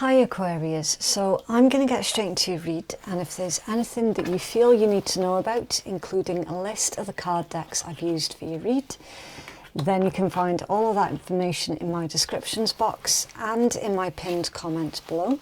Hi Aquarius, so I'm going to get straight into your read, and if there's anything that you feel you need to know about, including a list of the card decks I've used for your read, then you can find all of that information in my descriptions box and in my pinned comment below.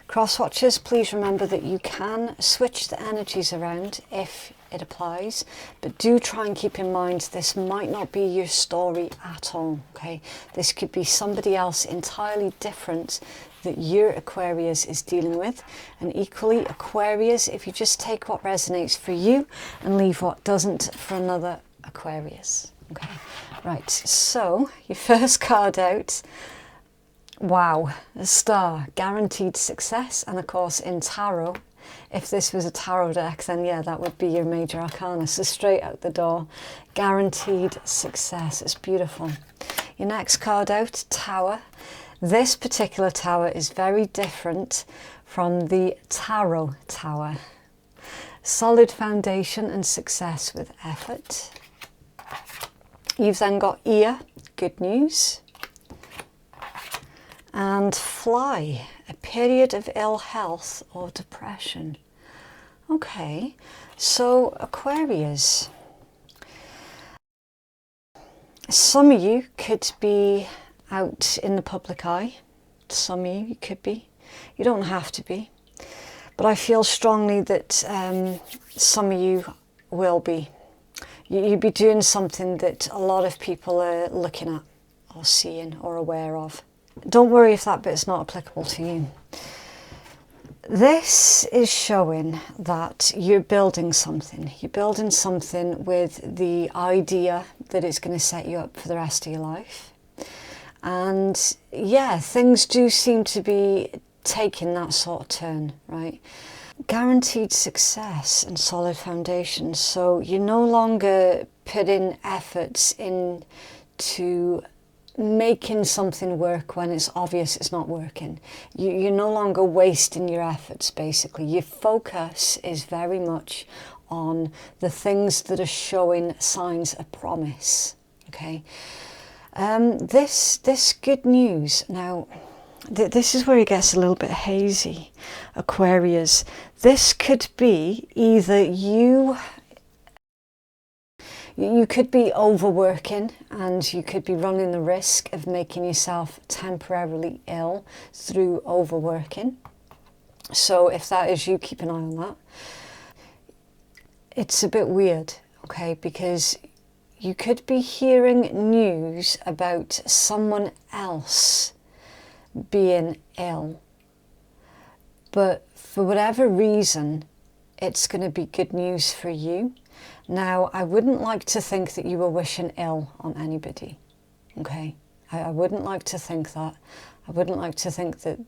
Cross-watchers, please remember that you can switch the energies around if it applies, but do try and keep in mind this might not be your story at all, okay? This could be somebody else entirely different that your Aquarius is dealing with, and equally Aquarius, if you just take what resonates for you and leave what doesn't for another Aquarius. Okay, right, so your first card out, wow, a star, guaranteed success. And of course in tarot, if this was a tarot deck, then yeah, that would be your major arcana, so straight out the door, guaranteed success. It's beautiful. Your next card out, Tower. This particular tower is very different from the tarot tower. Solid foundation and success with effort. You've then got Ear, good news. And Fly, a period of ill health or depression. Okay, so Aquarius. Some of you could be out in the public eye. Some of you could be. You don't have to be. But I feel strongly that some of you will be. You'd be doing something that a lot of people are looking at or seeing or aware of. Don't worry if that bit's not applicable to you. This is showing that you're building something. You're building something with the idea that it's going to set you up for the rest of your life. And yeah, things do seem to be taking that sort of turn, right? Guaranteed success and solid foundation. So you're no longer putting efforts into making something work when it's obvious it's not working. You're no longer wasting your efforts, basically. Your focus is very much on the things that are showing signs of promise, okay? This good news, now this is where it gets a little bit hazy, Aquarius. This could be either you could be overworking and you could be running the risk of making yourself temporarily ill through overworking. So if that is you, keep an eye on that. It's a bit weird, okay, because you could be hearing news about someone else being ill, but for whatever reason, it's going to be good news for you. Now, I wouldn't like to think that you were wishing ill on anybody, okay? I wouldn't like to think that. I wouldn't like to think that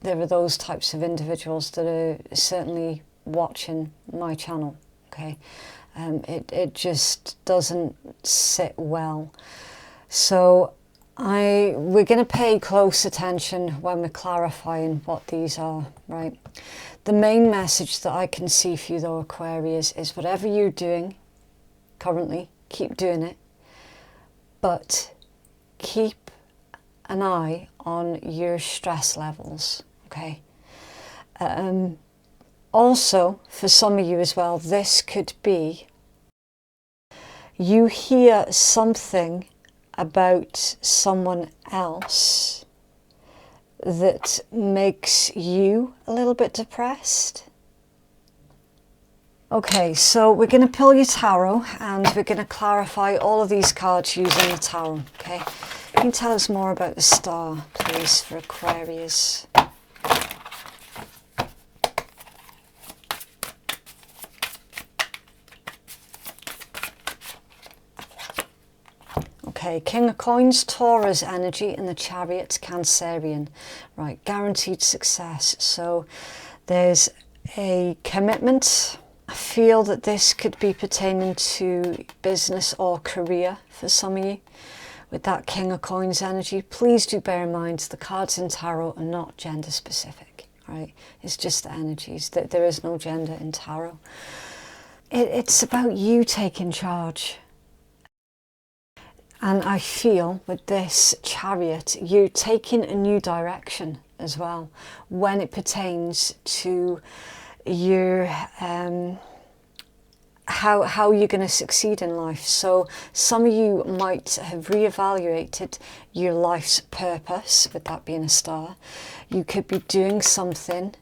there are those types of individuals that are certainly watching my channel, okay? It just doesn't sit well. So we're going to pay close attention when we're clarifying what these are, right? The main message that I can see for you though, Aquarius, is whatever you're doing currently, keep doing it, but keep an eye on your stress levels, okay? Also, for some of you as well, this could be you hear something about someone else that makes you a little bit depressed. Okay, so we're going to pull your tarot and we're going to clarify all of these cards using the tarot, okay? Can you tell us more about the star, please, for Aquarius? Okay, King of Coins, Taurus energy, and the Chariot, Cancerian. Right, guaranteed success. So there's a commitment. I feel that this could be pertaining to business or career for some of you. With that King of Coins energy, please do bear in mind the cards in tarot are not gender specific, right? It's just the energies. There is no gender in tarot. It's about you taking charge. And I feel with this Chariot, you're taking a new direction. as well when it pertains to your how you're going to succeed in life. So some of you might have reevaluated your life's purpose, with that being a star. You could be doing something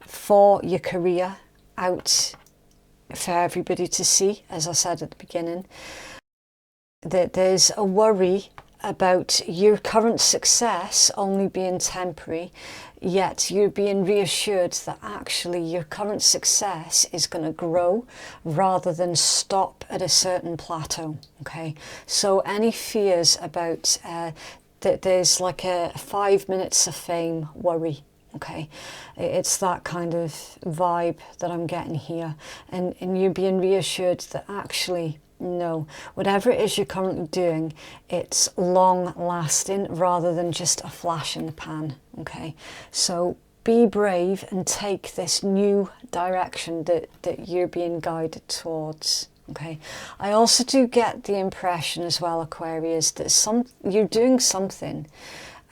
for your career out for everybody to see, as I said at the beginning. That there's a worry about your current success only being temporary, yet you're being reassured that actually your current success is going to grow rather than stop at a certain plateau. Okay, so any fears about that there's like a 5 minutes of fame worry. Okay, it's that kind of vibe that I'm getting here, and you're being reassured that actually, no, whatever it is you're currently doing, it's long lasting rather than just a flash in the pan. Okay, so be brave and take this new direction that you're being guided towards. Okay, I also do get the impression as well, Aquarius, that you're doing something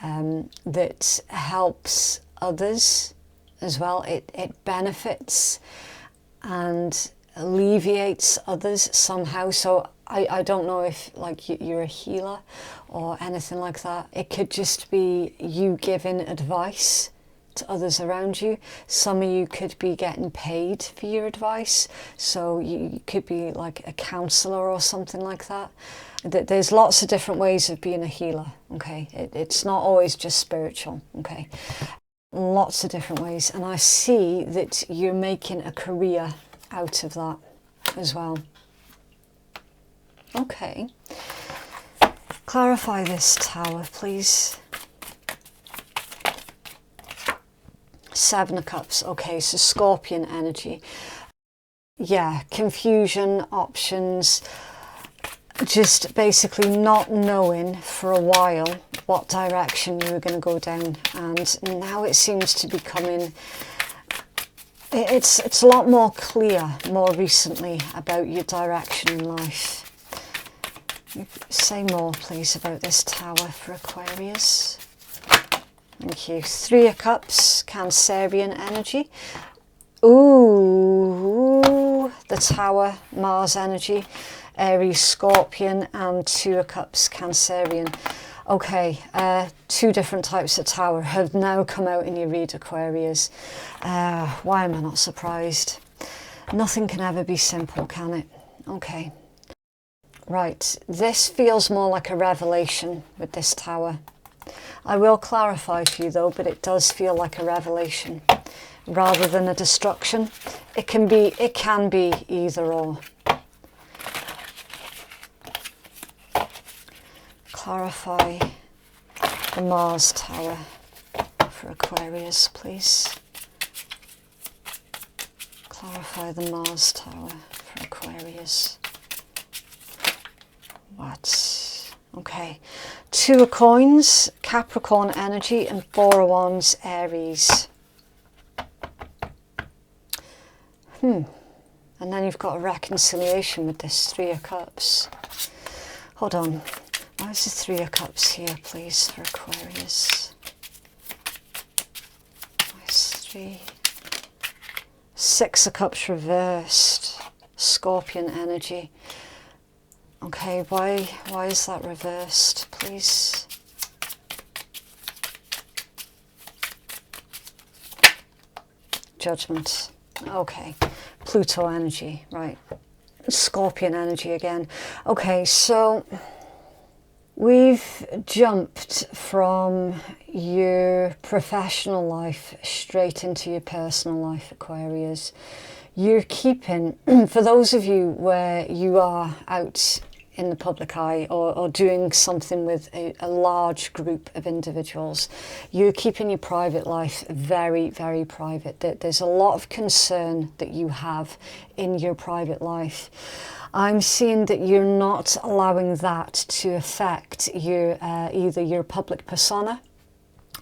that helps others as well. It benefits and alleviates others somehow. So I don't know if like you're a healer or anything like that. It could just be you giving advice to others around you. Some of you could be getting paid for your advice, so you could be like a counselor or something like that. There's lots of different ways of being a healer. Okay, it's not always just spiritual. Okay, lots of different ways, and I see that you're making a career out of that as well. Okay, clarify this Tower, please. 7 of Cups. Okay, so Scorpion energy. Yeah, confusion, options, just basically not knowing for a while what direction you were going to go down, and now it seems to be coming. It's a lot more clear more recently about your direction in life. Say more, please, about this Tower for Aquarius. Thank you. 3 of Cups, Cancerian energy. Ooh, the Tower, Mars energy, Aries, Scorpion, and 2 of Cups, Cancerian. Okay, 2 different types of Tower have now come out in your read, Aquarius. Why am I not surprised? Nothing can ever be simple, can it? Okay. Right, this feels more like a revelation with this Tower. I will clarify for you though, but it does feel like a revelation rather than a destruction. It can be either or. Clarify the Mars Tower for Aquarius, please. Clarify the Mars Tower for Aquarius. What? Okay. 2 of Coins, Capricorn energy, and 4 of Wands, Aries. And then you've got a reconciliation with this 3 of Cups. Hold on. Why is the 3 of Cups here, please, for Aquarius? Where's 3? 6 of Cups reversed. Scorpion energy. Okay, why is that reversed, please? Judgment. Okay, Pluto energy, right. Scorpion energy again. Okay, so we've jumped from your professional life straight into your personal life, Aquarius. You're keeping, for those of you where you are out in the public eye or doing something with a large group of individuals, you're keeping your private life very, very private. There's a lot of concern that you have in your private life. I'm seeing that you're not allowing that to affect your either your public persona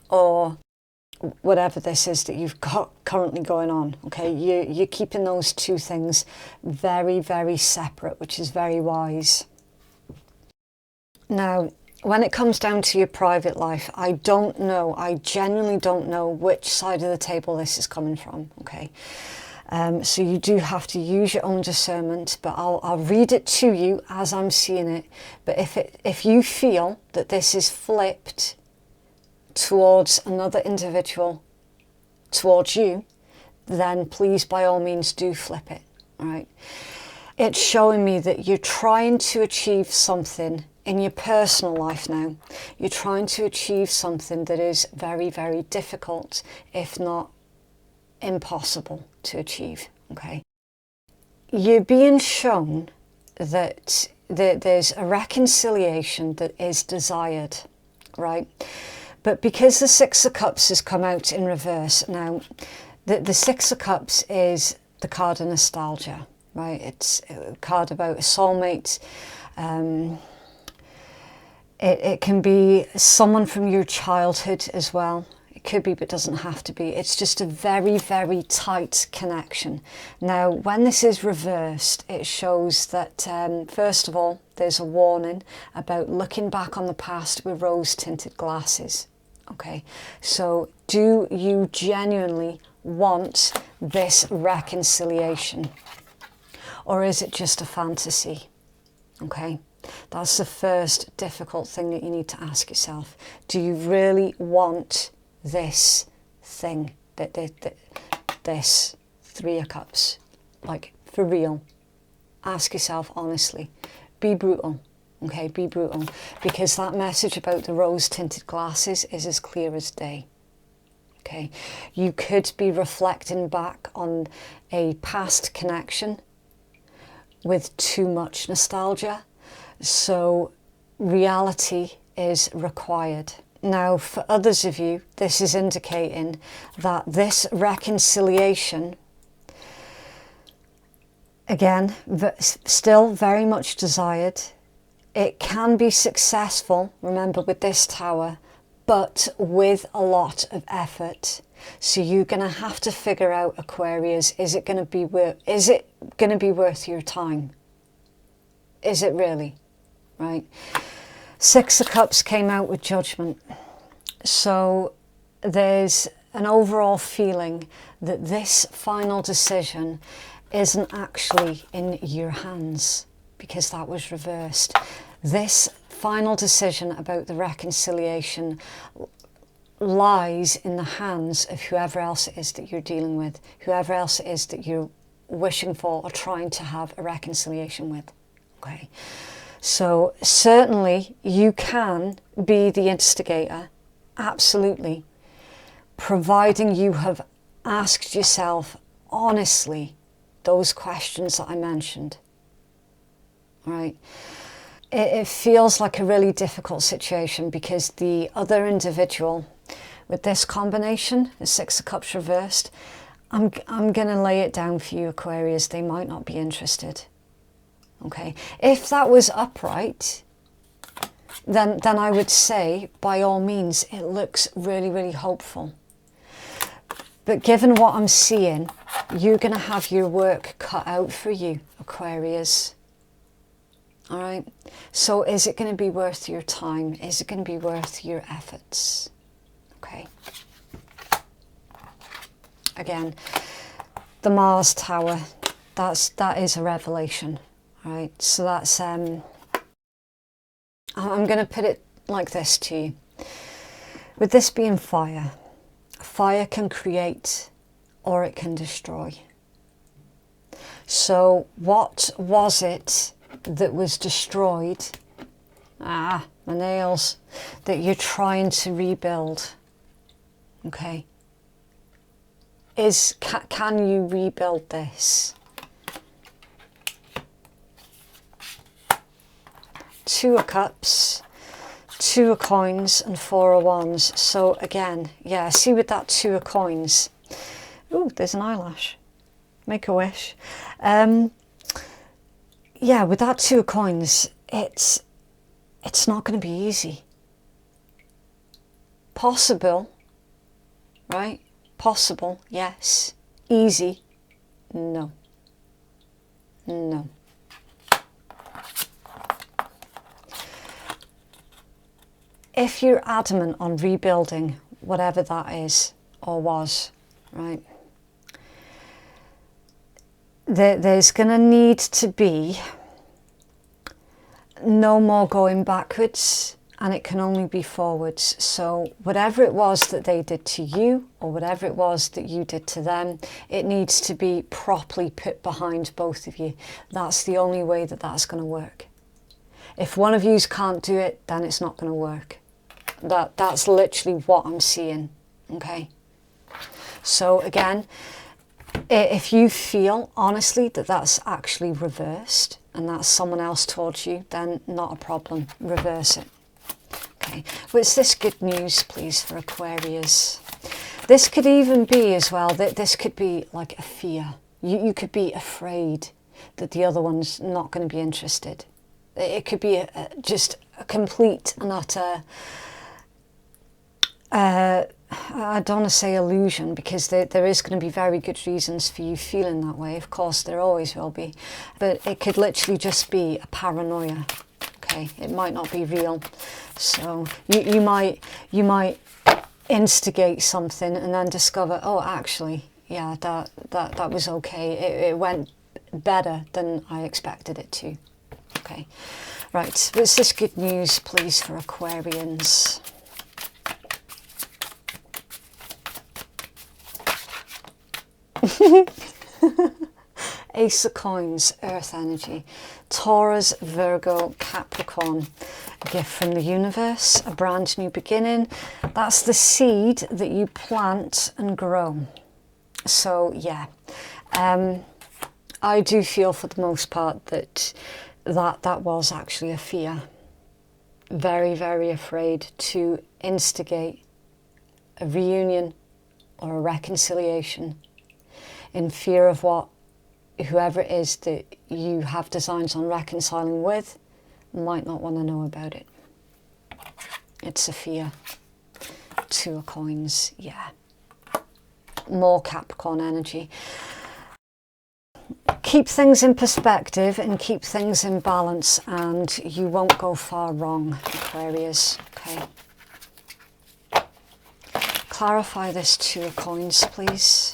or whatever this is that you've got currently going on. Okay, you're keeping those 2 things very, very separate, which is very wise. Now, when it comes down to your private life, I don't know, I genuinely don't know which side of the table this is coming from, okay? So you do have to use your own discernment, but I'll read it to you as I'm seeing it. But if you feel that this is flipped towards another individual, towards you, then please, by all means, do flip it, all right? It's showing me that you're trying to achieve something in your personal life now. You're trying to achieve something that is very, very difficult, if not impossible to achieve, okay? You're being shown that there's a reconciliation that is desired, right? But because the Six of Cups has come out in reverse, now the Six of Cups is the card of nostalgia, right? It's a card about a soulmate. It can be someone from your childhood as well. It could be, but doesn't have to be. It's just a very, very tight connection. Now, when this is reversed, it shows that, first of all, there's a warning about looking back on the past with rose-tinted glasses. Okay, so do you genuinely want this reconciliation? Or is it just a fantasy? Okay. That's the first difficult thing that you need to ask yourself. Do you really want this thing, this Three of Cups? Like, for real. Ask yourself honestly. Be brutal, okay? Be brutal. Because that message about the rose-tinted glasses is as clear as day, okay? You could be reflecting back on a past connection with too much nostalgia. So reality is required. Now, for others of you, this is indicating that this reconciliation, again, still very much desired. It can be successful, remember, with this Tower, but with a lot of effort. So you're going to have to figure out, Aquarius, is it going to be worth your time? Is it really? Right? Six of Cups came out with Judgment. So there's an overall feeling that this final decision isn't actually in your hands, because that was reversed. This final decision about the reconciliation lies in the hands of whoever else it is that you're dealing with, whoever else it is that you're wishing for or trying to have a reconciliation with. Okay. So certainly you can be the instigator, absolutely, providing you have asked yourself honestly those questions that I mentioned, right? It feels like a really difficult situation because the other individual with this combination, the Six of Cups reversed, I'm going to lay it down for you, Aquarius, they might not be interested. Okay, if that was upright, then I would say, by all means, it looks really, really hopeful. But given what I'm seeing, you're going to have your work cut out for you, Aquarius. All right, so is it going to be worth your time? Is it going to be worth your efforts? Okay. Again, the Mars Tower, that is a revelation. Right, so that's, I'm going to put it like this to you. With this being fire, fire can create or it can destroy. So what was it that was destroyed? My nails. That you're trying to rebuild. Okay. Can you rebuild this? Two of Cups, Two of Coins and Four of Wands. So again, yeah, see with that Two of Coins. Ooh, there's an eyelash. Make a wish. Yeah, with that Two of Coins, it's not going to be easy. Possible, right? Possible, yes. Easy, no. No. if you're adamant on rebuilding whatever that is or was, right, there's going to need to be no more going backwards, and it can only be forwards. So whatever it was that they did to you, or whatever it was that you did to them, it needs to be properly put behind both of you. That's the only way that that's going to work. If one of yous can't do it, then it's not going to work. That's literally what I'm seeing, okay? So again, if you feel honestly that that's actually reversed and that's someone else towards you, then not a problem, reverse it. Okay, what's this good news, please, for Aquarius? This could even be as well, that this could be like a fear. You could be afraid that the other one's not going to be interested. It could be just a complete and utter, I don't want to say illusion, because there is going to be very good reasons for you feeling that way. Of course, there always will be. But it could literally just be a paranoia. Okay, it might not be real. So you might instigate something and then discover, oh, actually, yeah, that was okay. It went better than I expected it to. Okay, right. What's this good news, please, for Aquarians? Ace of Coins, Earth energy, Taurus, Virgo, Capricorn. A gift from the universe, a brand new beginning. That's the seed that you plant and grow. So yeah, I do feel for the most part that was actually a fear. Very, very afraid to instigate a reunion or a reconciliation, in fear of what whoever it is that you have designs on reconciling with might not want to know about it. It's a fear. Two of Coins, yeah. More Capricorn energy. Keep things in perspective and keep things in balance, and you won't go far wrong, Aquarius. Okay. Clarify this Two of Coins, please.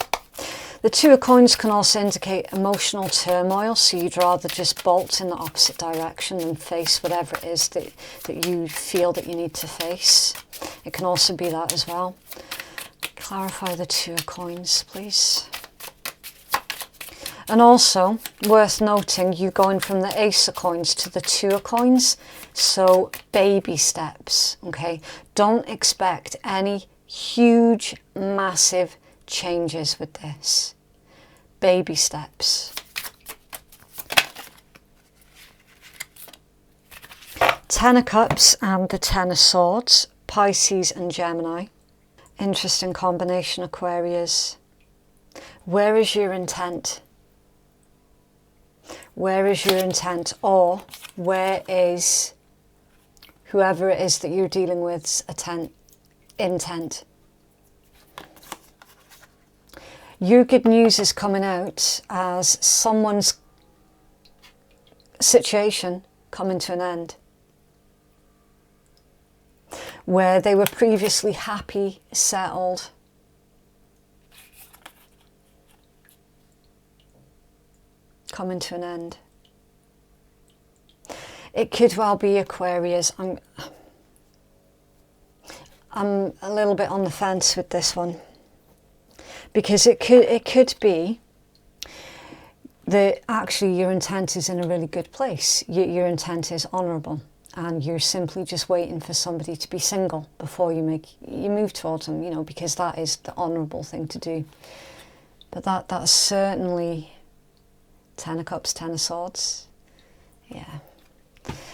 The Two of Coins can also indicate emotional turmoil, so you'd rather just bolt in the opposite direction than face whatever it is that you feel that you need to face. It can also be that as well. Clarify the Two of Coins, please. And also, worth noting, you going from the Ace of Coins to the Two of Coins, so baby steps, okay? Don't expect any huge, massive changes with this. Baby steps. Ten of Cups and the Ten of Swords, Pisces and Gemini. Interesting combination, Aquarius. Where is your intent? Where is your intent? Or where is whoever it is that you're dealing with's intent? Your good news is coming out as someone's situation coming to an end, where they were previously happy, settled. Coming to an end. It could well be, Aquarius. I'm a little bit on the fence with this one, because it could be that actually your intent is in a really good place. Your intent is honourable, and you're simply just waiting for somebody to be single before you move towards them, you know, because that is the honourable thing to do. But that's certainly Ten of Cups, Ten of Swords. Yeah.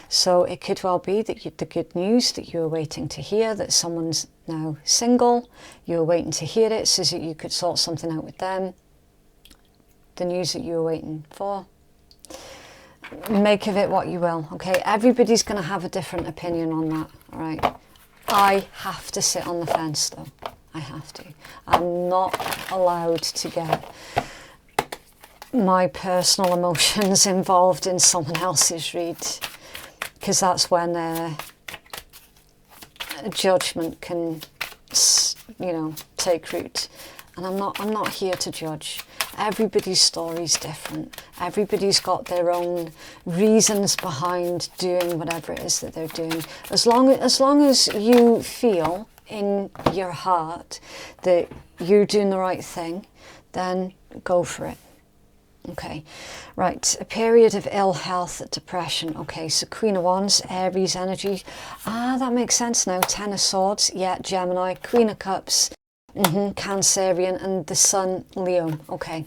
So it could well be that the good news that you were waiting to hear, that someone's now single, you were waiting to hear it so that you could sort something out with them. The news that you were waiting for. Make of it what you will, okay? Everybody's going to have a different opinion on that, all right? I have to sit on the fence, though. I have to. I'm not allowed to get my personal emotions involved in someone else's read, because that's when judgment can, you know, take root. And I'm not here to judge. Everybody's story is different. Everybody's got their own reasons behind doing whatever it is that they're doing. As long as you feel in your heart that you're doing the right thing, then go for it. Okay, right, a period of ill health, depression. Okay, so Queen of Wands, Aries energy. Ah, that makes sense now. Ten of Swords, yeah, Gemini. Queen of Cups, Cancerian, and the Sun, Leo. Okay,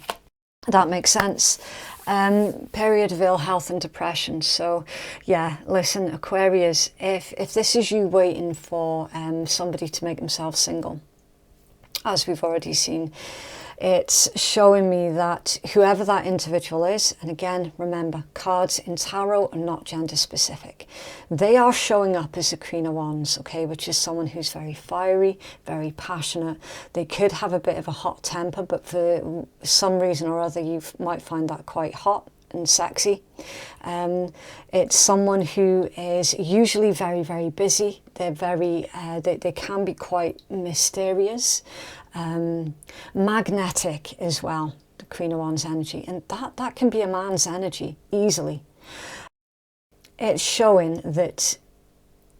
that makes sense. Period of ill health and depression. So yeah, listen, Aquarius, if this is you waiting for somebody to make themselves single, as we've already seen, it's showing me that whoever that individual is, and again, remember, cards in tarot are not gender specific. They are showing up as a Queen of Wands, okay, which is someone who's very fiery, very passionate. They could have a bit of a hot temper, but for some reason or other, you might find that quite hot and sexy. It's someone who is usually very, very busy. They're very, they can be quite mysterious. Magnetic as well, the Queen of Wands energy, and that can be a man's energy easily. It's showing that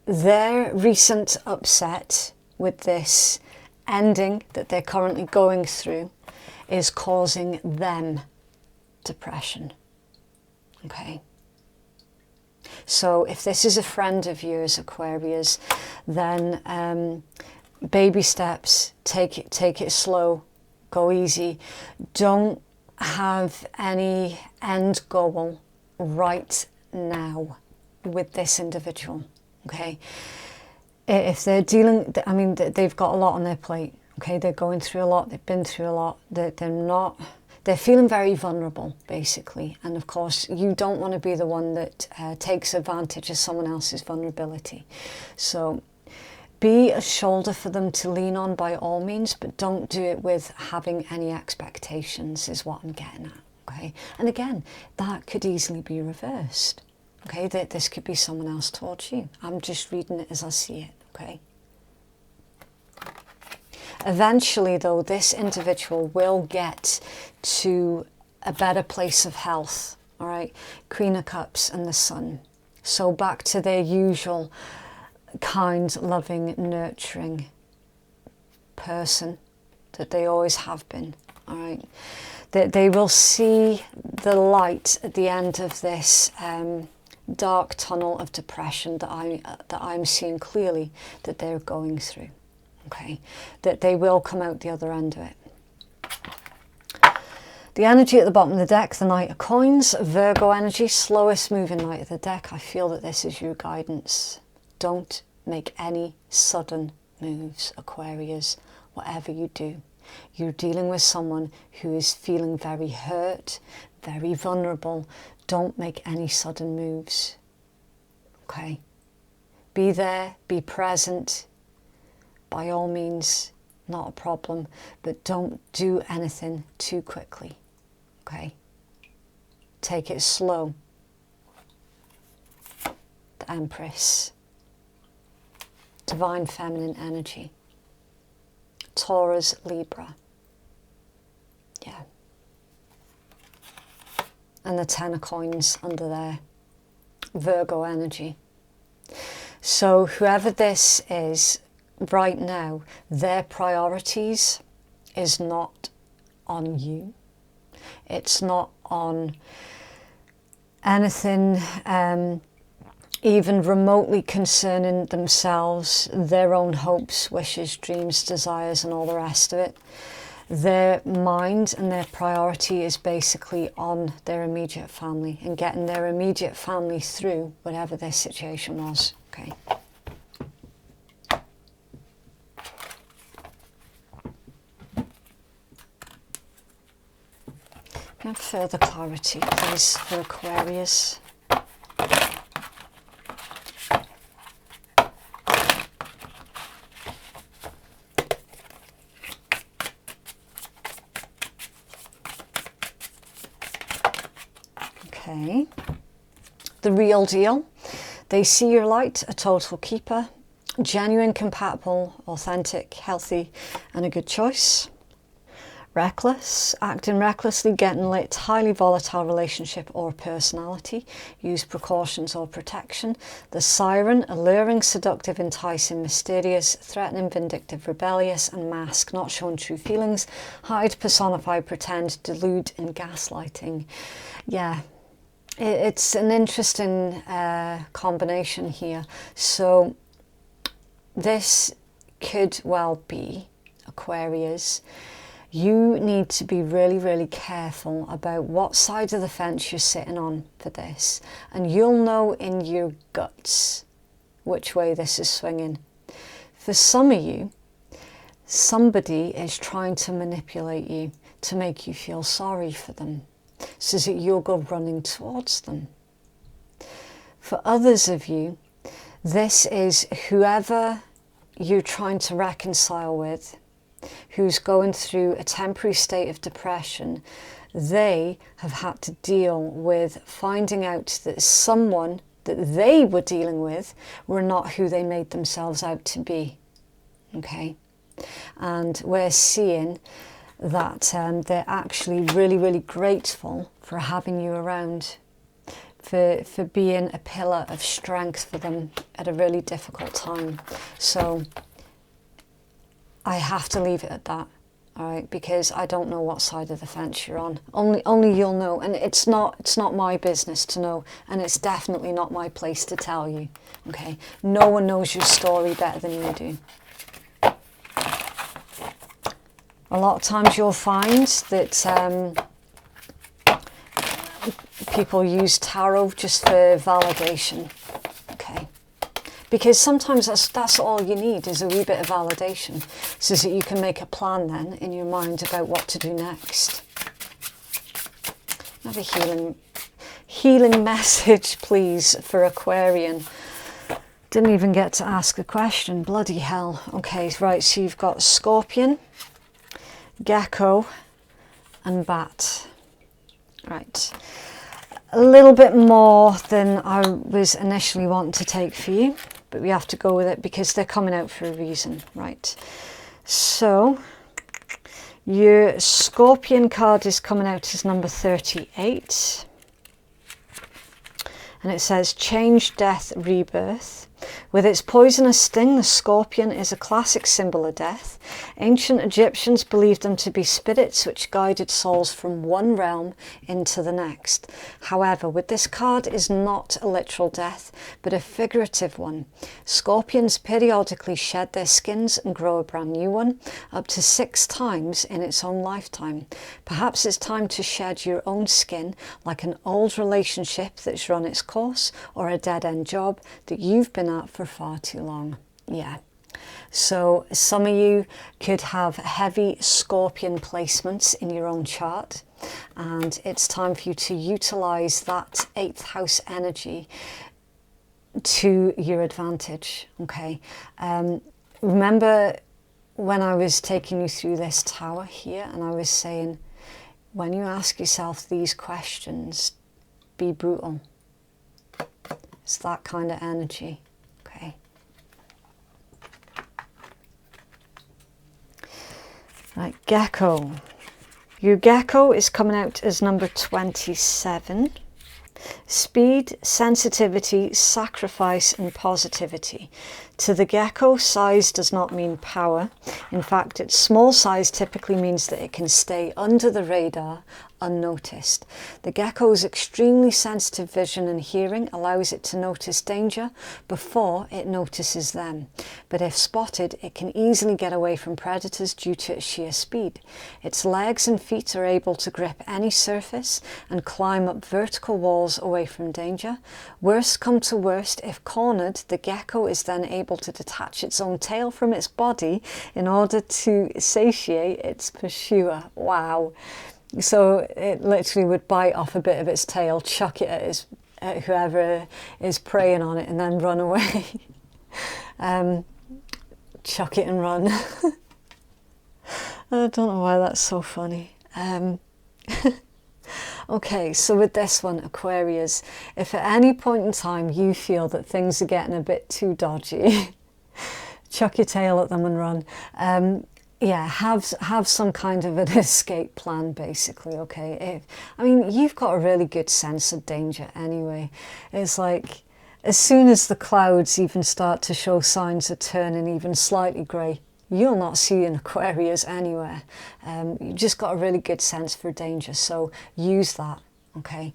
their recent upset with this ending that they're currently going through is causing them depression. Okay, so if this is a friend of yours, Aquarius, then baby steps, take it slow, go easy. Don't have any end goal right now with this individual, okay? If they're dealing, I mean, they've got a lot on their plate, okay? They're going through a lot, they've been through a lot, they're feeling very vulnerable, basically. And of course, you don't want to be the one that takes advantage of someone else's vulnerability. So be a shoulder for them to lean on by all means, but don't do it with having any expectations, is what I'm getting at, okay? And again, that could easily be reversed, okay? This could be someone else towards you. I'm just reading it as I see it, okay? Eventually, though, this individual will get to a better place of health, all right? Queen of Cups and the Sun. So back to their usual kind, loving, nurturing person that they always have been, all right? They will see the light at the end of this dark tunnel of depression that I'm seeing clearly that they're going through, okay? That they will come out the other end of it. The energy at the bottom of the deck, the Knight of Coins, Virgo energy, slowest moving Knight of the deck. I feel that this is your guidance. Don't make any sudden moves, Aquarius, whatever you do. You're dealing with someone who is feeling very hurt, very vulnerable. Don't make any sudden moves, okay? Be there, be present, by all means, not a problem, but don't do anything too quickly, okay? Take it slow. The Empress. Divine Feminine energy. Taurus, Libra. Yeah. And the Ten of Coins under there. Virgo energy. So whoever this is right now, their priorities is not on you. It's not on anything even remotely concerning themselves, their own hopes, wishes, dreams, desires, and all the rest of it. Their mind and their priority is basically on their immediate family and getting their immediate family through whatever their situation was, okay? And further clarity, please, for Aquarius. Okay, the Real Deal. They see your light, a total keeper. Genuine, compatible, authentic, healthy, and a good choice. Reckless, acting recklessly, getting lit, highly volatile relationship or personality. Use precautions or protection. The Siren, alluring, seductive, enticing, mysterious, threatening, vindictive, rebellious, and mask, not showing true feelings. Hide, personify, pretend, delude, and gaslighting. Yeah, it's an interesting combination here. So this could well be, Aquarius, you need to be really, really careful about what side of the fence you're sitting on for this. And you'll know in your guts which way this is swinging. For some of you, somebody is trying to manipulate you to make you feel sorry for them, so that you'll go running towards them. For others of you, this is whoever you're trying to reconcile with, who's going through a temporary state of depression. They have had to deal with finding out that someone that they were dealing with were not who they made themselves out to be. Okay? And we're seeing that they're actually really, really grateful for having you around, for being a pillar of strength for them at a really difficult time. So I have to leave it at that, all right? Because I don't know what side of the fence you're on. Only you'll know, and it's not my business to know, and it's definitely not my place to tell you. Okay? No one knows your story better than you do. A lot of times you'll find that people use tarot just for validation. Okay? Because sometimes that's all you need, is a wee bit of validation, so that you can make a plan then in your mind about what to do next. Have a healing message, please, for Aquarian. Didn't even get to ask a question. Bloody hell. Okay, right, so you've got Scorpion, Gecko, and Bat. Right. A little bit more than I was initially wanting to take for you, but we have to go with it because they're coming out for a reason, right? So your Scorpion card is coming out as number 38, and it says change, death, rebirth. With its poisonous sting, the scorpion is a classic symbol of death. Ancient Egyptians believed them to be spirits which guided souls from one realm into the next. However, with this card is not a literal death, but a figurative one. Scorpions periodically shed their skins and grow a brand new one, up to 6 times in its own lifetime. Perhaps it's time to shed your own skin, like an old relationship that's run its course, or a dead-end job that you've been at for far too long. Yeah. So some of you could have heavy Scorpion placements in your own chart, and it's time for you to utilize that 8th house energy to your advantage. Okay. Remember when I was taking you through this tower here, and I was saying, when you ask yourself these questions, be brutal. It's that kind of energy. Okay. Right, Gecko. Your Gecko is coming out as number 27. Speed, sensitivity, sacrifice, and positivity. To the Gecko, size does not mean power. In fact, its small size typically means that it can stay under the radar unnoticed. The Gecko's extremely sensitive vision and hearing allows it to notice danger before it notices them. But if spotted, it can easily get away from predators due to its sheer speed. Its legs and feet are able to grip any surface and climb up vertical walls away from danger. Worst come to worst, if cornered, the Gecko is then able to detach its own tail from its body in order to satiate its pursuer. Wow. So it literally would bite off a bit of its tail, chuck it at whoever is preying on it, and then run away. Chuck it and run. I don't know why that's so funny. Okay, so with this one, Aquarius, if at any point in time you feel that things are getting a bit too dodgy, Chuck your tail at them and run. Yeah, have some kind of an escape plan, basically, okay? I mean, you've got a really good sense of danger anyway. It's like, as soon as the clouds even start to show signs of turning even slightly grey, you'll not see an Aquarius anywhere. You've just got a really good sense for danger, so use that, okay?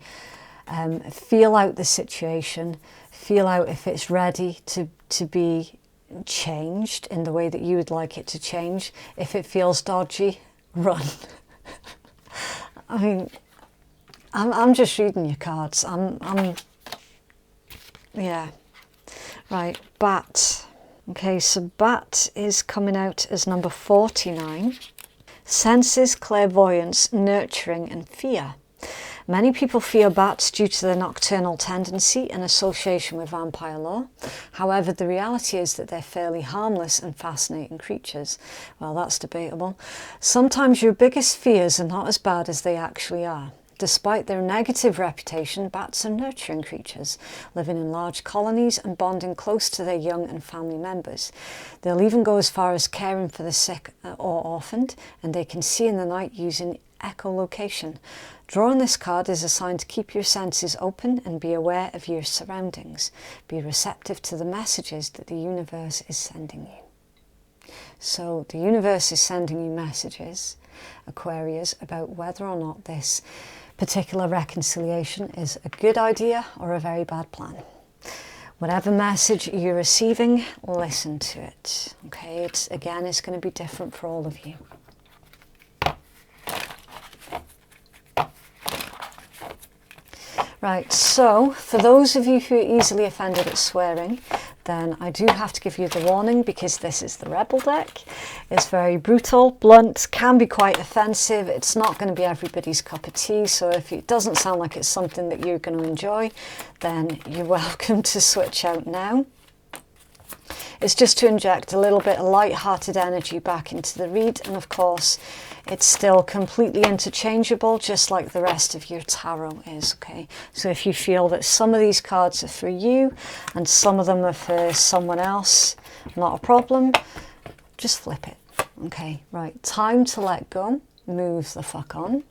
Feel out the situation, feel out if it's ready to be changed in the way that you would like it to change. If it feels dodgy, run. I mean, I'm just reading your cards. Yeah. Right, Bat. Okay, so Bat is coming out as number 49. Senses, clairvoyance, nurturing and fear. Many people fear bats due to their nocturnal tendency and association with vampire lore. However, the reality is that they're fairly harmless and fascinating creatures. Well, that's debatable. Sometimes your biggest fears are not as bad as they actually are. Despite their negative reputation, bats are nurturing creatures, living in large colonies and bonding close to their young and family members. They'll even go as far as caring for the sick or orphaned, and they can see in the night using echolocation. Drawing this card is a sign to keep your senses open and be aware of your surroundings. Be receptive to the messages that the universe is sending you. So the universe is sending you messages, Aquarius, about whether or not this particular reconciliation is a good idea or a very bad plan. Whatever message you're receiving, listen to it. Okay, it's going to be different for all of you. Right, so for those of you who are easily offended at swearing, then I do have to give you the warning because this is the Rebel deck. It's very brutal, blunt, can be quite offensive. It's not going to be everybody's cup of tea, so if it doesn't sound like it's something that you're going to enjoy, then you're welcome to switch out now. It's just to inject a little bit of light-hearted energy back into the read, and of course it's still completely interchangeable, just like the rest of your tarot is, okay? So if you feel that some of these cards are for you and some of them are for someone else, not a problem, just flip it, okay? Right, time to let go, move the fuck on,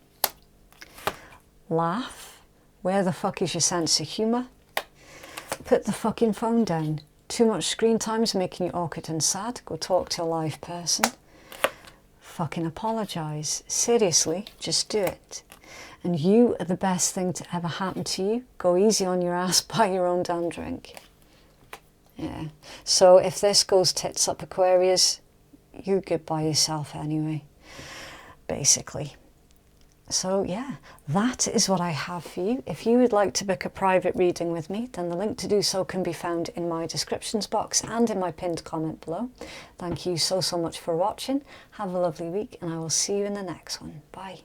laugh, where the fuck is your sense of humour, put the fucking phone down. Too much screen time is making you awkward and sad. Go talk to a live person. Fucking apologise. Seriously, just do it. And you are the best thing to ever happen to you. Go easy on your ass, buy your own damn drink. Yeah. So if this goes tits up, Aquarius, you're good by yourself anyway, basically. So yeah, that is what I have for you. If you would like to book a private reading with me, then the link to do so can be found in my descriptions box and in my pinned comment below. Thank you so much for watching. Have a lovely week and I will see you in the next one. Bye.